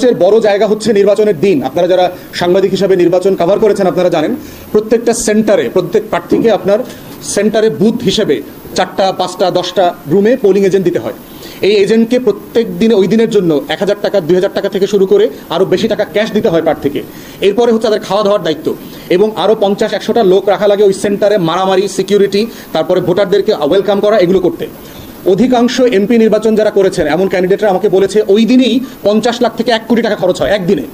সবচেয়ে বড় জায়গা হচ্ছে নির্বাচনের দিন। আপনারা যারা সাংবাদিক হিসাবে নির্বাচন কভার করেছেন আপনারা জানেন, প্রত্যেকটা সেন্টারে প্রত্যেক প্রার্থীকে আপনার সেন্টারে বুথ হিসেবে 4টা 5টা 10টা রুমে পোলিং এজেন্ট দিতে হয়। এই এজেন্টকে প্রত্যেক দিনে ওই দিনের জন্য 1000 টাকা 2000 টাকা থেকে শুরু করে আরও বেশি টাকা ক্যাশ দিতে হয় প্রার্থীকে। এরপরে হচ্ছে তাদের খাওয়া দাওয়ার দায়িত্ব, এবং আরও 50-100টা লোক রাখা লাগে ওই সেন্টারে, মারামারি, সিকিউরিটি, তারপরে ভোটারদেরকে ওয়েলকাম করা, এগুলো করতে। অধিকাংশ এমপি নির্বাচন যারা করেছেন এমন ক্যান্ডিডেটরা আমাকে বলেছে ওই দিনেই 50 লাখ থেকে 1 কোটি টাকা খরচ হয় একদিনে।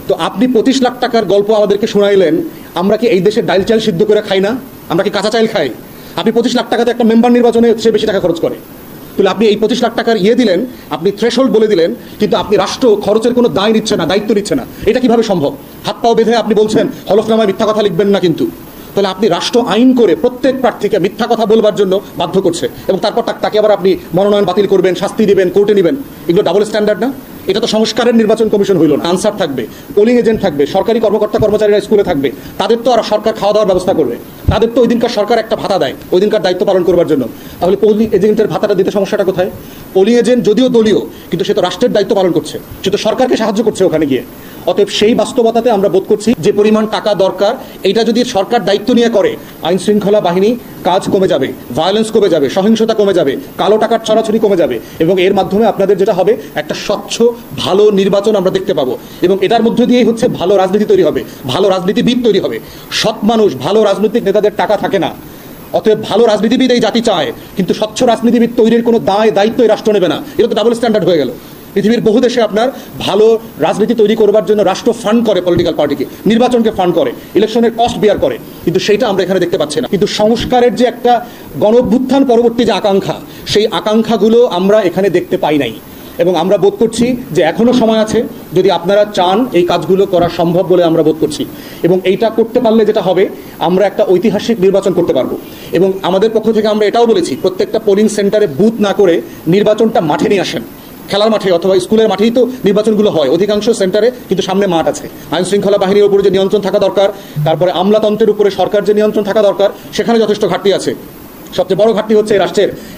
তো আপনি 25 লাখ টাকার গল্প আমাদেরকে শোনাইলেন। আমরা কি এই দেশে ডাইল চাল সিদ্ধ করে খাই না? আমরা কি কাঁচা চাল খাই? আপনি 25 লাখ টাকাতে একটা মেম্বার নির্বাচনে সে বেশি টাকা খরচ করে। তাহলে আপনি এই 25 লাখ টাকার দিলেন, আপনি থ্রেশহোল্ড বলে দিলেন, কিন্তু আপনি রাষ্ট্র খরচের কোনো দায় নিচ্ছে না, দায়িত্ব নিচ্ছে না। এটা কিভাবে সম্ভব? হাত পাও বেঁধে আপনি বলছেন হলফনামায় মিথ্যা কথা লিখবেন না, কিন্তু তাহলে আপনি রাষ্ট্র আইন করে প্রত্যেক প্রার্থীকে মিথ্যা কথা বলবার জন্য বাধ্য করছে, এবং তারপর তাকে আবার আপনি মনোনয়ন বাতিল করবেন, শাস্তি দিবেন, কোর্টে নেবেন। এগুলো ডাবল স্ট্যান্ডার্ড না? এটা তো সংস্কারের নির্বাচন কমিশন হইল না। আনসার থাকবে, পোলিং এজেন্ট থাকবে, সরকারি কর্মকর্তা কর্মচারীরা স্কুলে থাকবে, তাদের তো আর সরকার খাওয়া দাওয়ার ব্যবস্থা করবে, তাদের তো ওই দিনকার সরকার একটা ভাতা দেয় ওই দিনকার দায়িত্ব পালন করবার জন্য। তাহলে পোলিং এজেন্টের ভাতাটা দিতে সমস্যাটা কোথায়? পোলিং এজেন্ট যদিও দলীয়, কিন্তু সে তো রাষ্ট্রের দায়িত্ব পালন করছে, সে তো সরকারকে সাহায্য করছে ওখানে গিয়ে। অতএব সেই বাস্তবতাতে আমরা বোধ করছি যে পরিমাণ টাকা দরকার, এটা যদি সরকার দায়িত্ব নিয়ে করে, আইন শৃঙ্খলা বাহিনী কাজ কমে যাবে, ভায়োলেন্স কমে যাবে, সহিংসতা কমে যাবে, কালো টাকার ছড়াছড়ি কমে যাবে, এবং এর মাধ্যমে আপনাদের যেটা হবে একটা স্বচ্ছ ভালো নির্বাচন আমরা দেখতে পাবো। এবং এটার মধ্যে দিয়েই হচ্ছে ভালো রাজনীতি তৈরি হবে, ভালো রাজনীতিবিদ তৈরি হবে। সৎ মানুষ, ভালো রাজনৈতিক নেতাদের টাকা থাকে না। অতএব ভালো রাজনীতিবিদ এই জাতি চায়, কিন্তু স্বচ্ছ রাজনীতিবিদ তৈরির কোনো দায়িত্ব এই রাষ্ট্র নেবে না। এটা তো ডাবল স্ট্যান্ডার্ড হয়ে গেল। পৃথিবীর বহু দেশে আপনার ভালো রাজনীতি তৈরি করবার জন্য রাষ্ট্র ফান্ড করে, পলিটিক্যাল পার্টিকে, নির্বাচনকে ফান্ড করে, ইলেকশনের কস্ট বিয়ার করে, কিন্তু সেটা আমরা এখানে দেখতে পাচ্ছি না। কিন্তু সংস্কারের যে একটা গণঅভ্যুত্থান পরবর্তী যে আকাঙ্ক্ষা, সেই আকাঙ্ক্ষাগুলো আমরা এখানে দেখতে পাই নাই। এবং আমরা বোধ করছি যে এখনও সময় আছে, যদি আপনারা চান এই কাজগুলো করা সম্ভব বলে আমরা বোধ করছি। এবং এইটা করতে পারলে যেটা হবে, আমরা একটা ঐতিহাসিক নির্বাচন করতে পারবো। এবং আমাদের পক্ষ থেকে আমরা এটাও বলেছি, প্রত্যেকটা পোলিং সেন্টারে বুথ না করে নির্বাচনটা মাঠে নিয়ে আসেন, খেলার মাঠে অথবা স্কুলের মাঠেই তো নির্বাচনগুলো হয় অধিকাংশ সেন্টারে, কিন্তু সামনে মাঠ আছে। আইন শৃঙ্খলা বাহিনীর উপরে যে নিয়ন্ত্রণ থাকা দরকার, তারপরে আমলাতন্ত্রের উপরে সরকার যে নিয়ন্ত্রণ থাকা দরকার, সেখানে যথেষ্ট ঘাটতি আছে। সবচেয়ে বড় ঘাটতি হচ্ছে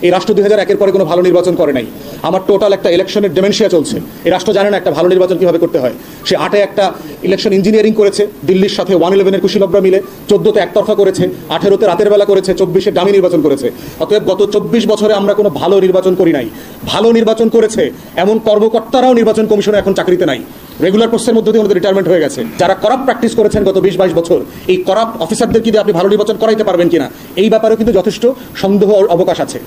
এই রাষ্ট্র 2001-এর পরে কোনো ভালো নির্বাচন করে নাই। আমার টোটাল একটা ইলেকশনের ডেমেনশিয়া চলছে। এই রাষ্ট্র জানে না একটা ভালো নির্বাচন কীভাবে করতে হয়। সে 8-এ একটা ইলেকশন ইঞ্জিনিয়ারিং করেছে দিল্লির সাথে, 111-এর কুশীলবরা মিলে, 14-তে একতরফা করেছে, 18-তে রাতের বেলা করেছে, 24-এ ডামি নির্বাচন করেছে। অতএব গত 24 বছরে আমরা কোনো ভালো নির্বাচন করি নাই। ভালো নির্বাচন করেছে এমন কর্মকর্তারাও নির্বাচন কমিশনে এখন চাকরিতে নাই, রেগুলার পোস্টের মধ্যে দিয়ে ওদের রিটায়ারমেন্ট হয়ে গেছে। যারা করাপ্ট প্র্যাকটিস করেছেন গত 20-22 বছর, এই করাপ্ট অফিসারদের কি আপনি ভালো নির্বাচন করাইতে পারবেন কিনা, এই ব্যাপারেও কিন্তু যথেষ্ট সন্দেহ অবকাশ আছে।